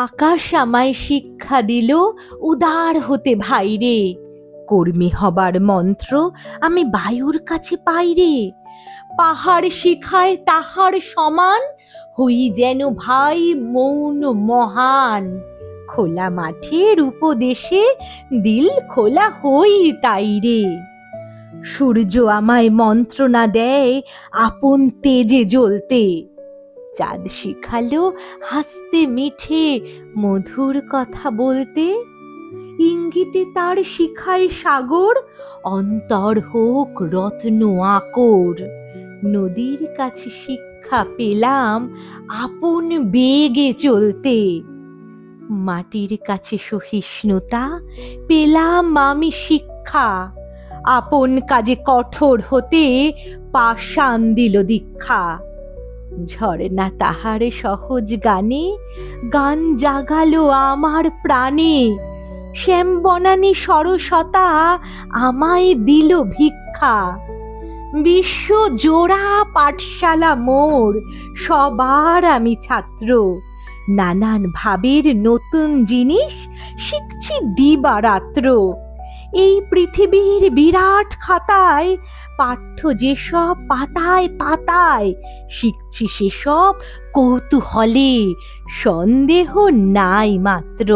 আকাশ আমায় শিক্ষা দিল উদার হতে ভাইরে, কর্মী হবার মন্ত্র আমি বায়ুর কাছে পাইরে। পাহাড় শিখায় তাহার সমান, হই যেন ভাই মৌন মহান। খোলা মাঠের উপদেশে দিল খোলা হই তাইরে। সূর্য আমায় মন্ত্রণা দেয় আপন তেজে জ্বলতে, চাঁদ শিখালো হাসতে মিঠে মধুর কথা বলতে। ইঙ্গিতে তার শিখায় সাগর অন্তর হোক রত্ন আকর। নদীর কাছে শিক্ষা পেলাম আপন বেগে চলতে। মাটির কাছে সহিষ্ণুতা পেলাম আমি শিক্ষা, আপন কাজে কঠোর হতে পাষাণ দিল দীক্ষা। ঝর্ণা তাহার সহজ গানে গান জাগালো আমার প্রাণে। শ্যাম বনানী সরসতা আমায় দিল ভিক্ষা। বিশ্ব জোড়া পাঠশালা মোর, সবার আমি ছাত্র। নানান ভাবের নতুন জিনিস শিখছি দিবারাত্র। এই পৃথিবীর বিরাট খাতায় পাঠ্য যেসব পাতায় পাতায়, শিখছি সেসব কৌতূহলে, সন্দেহ নাই মাত্র।